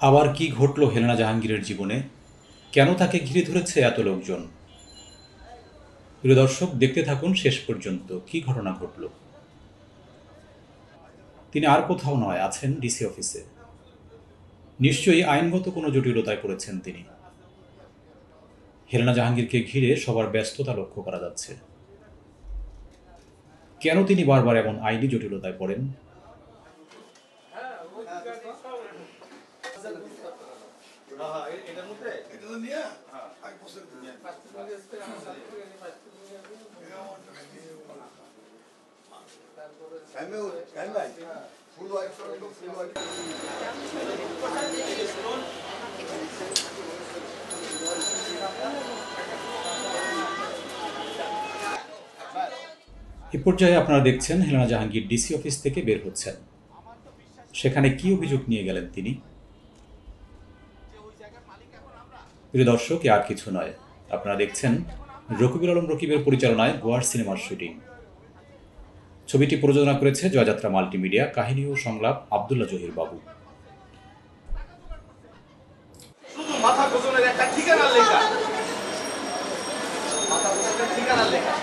আবার কি ঘটল হেলেনা জাহাঙ্গীরের জীবনে? কেন তাকে ঘিরে ধরেছে এত লোকজন? প্রিয় দর্শক, দেখতে থাকুন শেষ পর্যন্ত কি ঘটনা ঘটল। তিনি আর কোথাও নয়, আছেন ডিসি অফিসে। নিশ্চয়ই আইনগত কোনো জটিলতায় পড়েছেন তিনি। হেলেনা জাহাঙ্গীরকে ঘিরে সবার ব্যস্ততা লক্ষ্য করা যাচ্ছে। কেন তিনি বারবার এমন আইনি জটিলতায় পড়েন? এ পর্যায়ে আপনারা দেখছেন হেলেনা জাহাঙ্গীর ডিসি অফিস থেকে বের হচ্ছেন। সেখানে কি অভিযোগ নিয়ে গেলেন তিনি? প্রিয় দর্শক, এ আর কিছু নয়, আপনারা দেখছেন রকিবুল আলম রকিবের পরিচালনায় গোয়ার সিনেমার শুটিং। ছবিটি প্রযোজনা করেছে জয়যাত্রা মাল্টিমিডিয়া। কাহিনী ও সংলাপ আব্দুল্লাহ জহির বাবু। শুধু মাথা গোজনের একটা ঠিকানা লেখা, মাথা গোজনের ঠিকানা লেখা।